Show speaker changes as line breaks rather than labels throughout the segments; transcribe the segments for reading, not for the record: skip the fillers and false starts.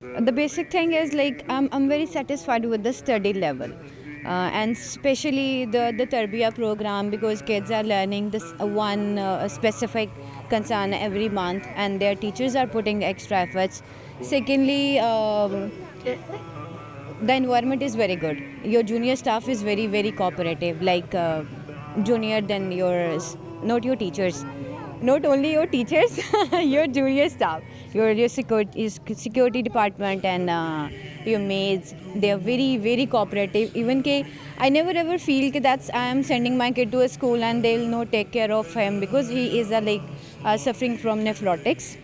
The basic thing is like I'm very satisfied with the study level. And especially the Tarbiya program, because kids are learning this one specific concern every month and their teachers are putting extra efforts. Secondly, the environment is very good. Your junior staff is very, very cooperative, like junior than yours, not your teachers. Not only your teachers, your junior staff, your security department and your maids. They are very, very cooperative. Even ke, I never ever feel that that's I am sending my kid to a school and they'll not take care of him because he is suffering from nephrotics,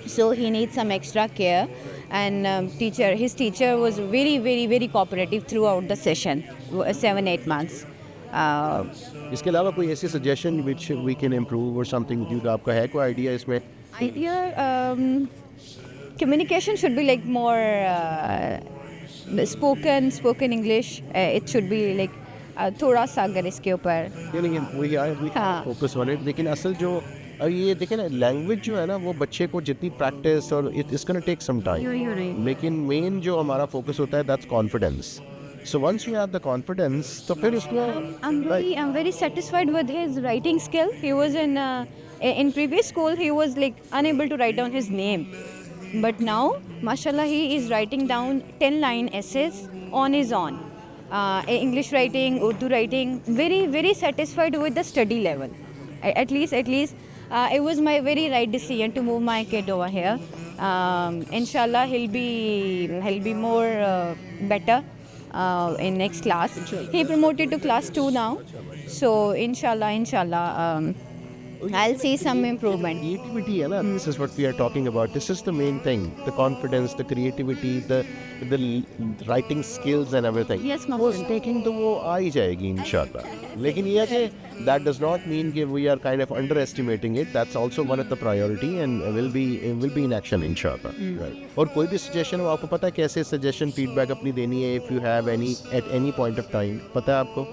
so he needs some extra care. And his teacher was very, very, very cooperative throughout the session, 7-8 months. uh,
इसके अलावा कोई ऐसी suggestion which we can improve और something जो आपका है कोई idea इसमें?
idea communication should be like more spoken English. It should be like थोड़ा सा अगर इसके ऊपर
हाँ फोकस ऑन इट, लेकिन असल जो ये देखें ना, लैंग्वेज जो है ना वो बच्चे को जितनी प्रैक्टिस और it's gonna take some time, लेकिन मेन जो हमारा फोकस होता है that's confidence. So once you have the confidence, तो फिर उसमें
I'm very satisfied with his writing skill. He was in previous school he was like unable to write down his name, but now mashallah he is writing down 10-line essays on his own. English writing, Urdu writing. Very, very satisfied with the study level. At least it was my very right decision to move my kid over here. Inshallah he'll be more better in next class. He promoted to class 2 now, so inshallah I'll see some improvement.
Creativity है ना, this is what we are talking about. This is the main thing, the confidence, the creativity, the writing skills and everything.
Yes, ma'am.
वो taking तो वो आ ही जाएगी इंशाल्लाह. लेकिन ये है कि that does not mean कि we are kind of underestimating it. That's also one of the priority and will be in action इंशाल्लाह. Right. और कोई भी suggestion हो, आपको पता है कैसे suggestion feedback अपनी देनी है, if you have any at any point of time, पता है आपको?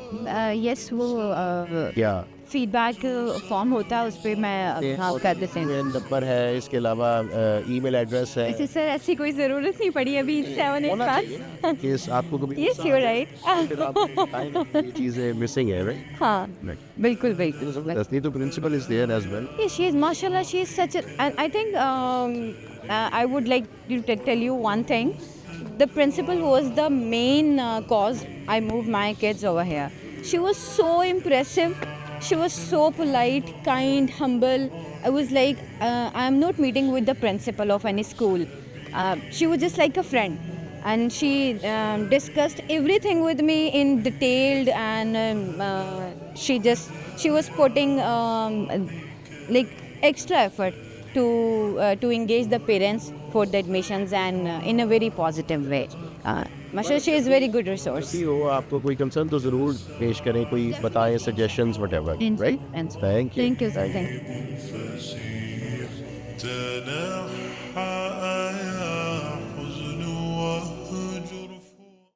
Yes, वो
Yeah.
फीडबैक फॉर्म होता है, उस पर मैं हाँ कर देते हैं.
नंबर है, इसके अलावा ईमेल एड्रेस है.
ऐसे सर ऐसी कोई ज़रूरत नहीं पड़ी अभी 7-8 months.
केस आपको कभी
Yes, you're right.
ये चीज़ें मिसिंग है, राइट?
हाँ, बिल्कुल बिल्कुल.
तस्नी तो principal is there as well.
Yeah, she is, mashallah, she is such a, and I think I would like to tell you one thing. The principal was the main cause I moved my kids over here. She was so impressive. She was so polite, kind, humble. I was like, I'm not meeting with the principal of any school. She was just like a friend. And she discussed everything with me in detailed, and she was putting like extra effort to engage the parents for the admissions, and in a very positive way. Mashallah, she is very good resource.
हो आपको कोई concern तो ज़रूर पेश करें, कोई बताएं, suggestions whatever, right? Thank you.
Thank you, sir. Thank you.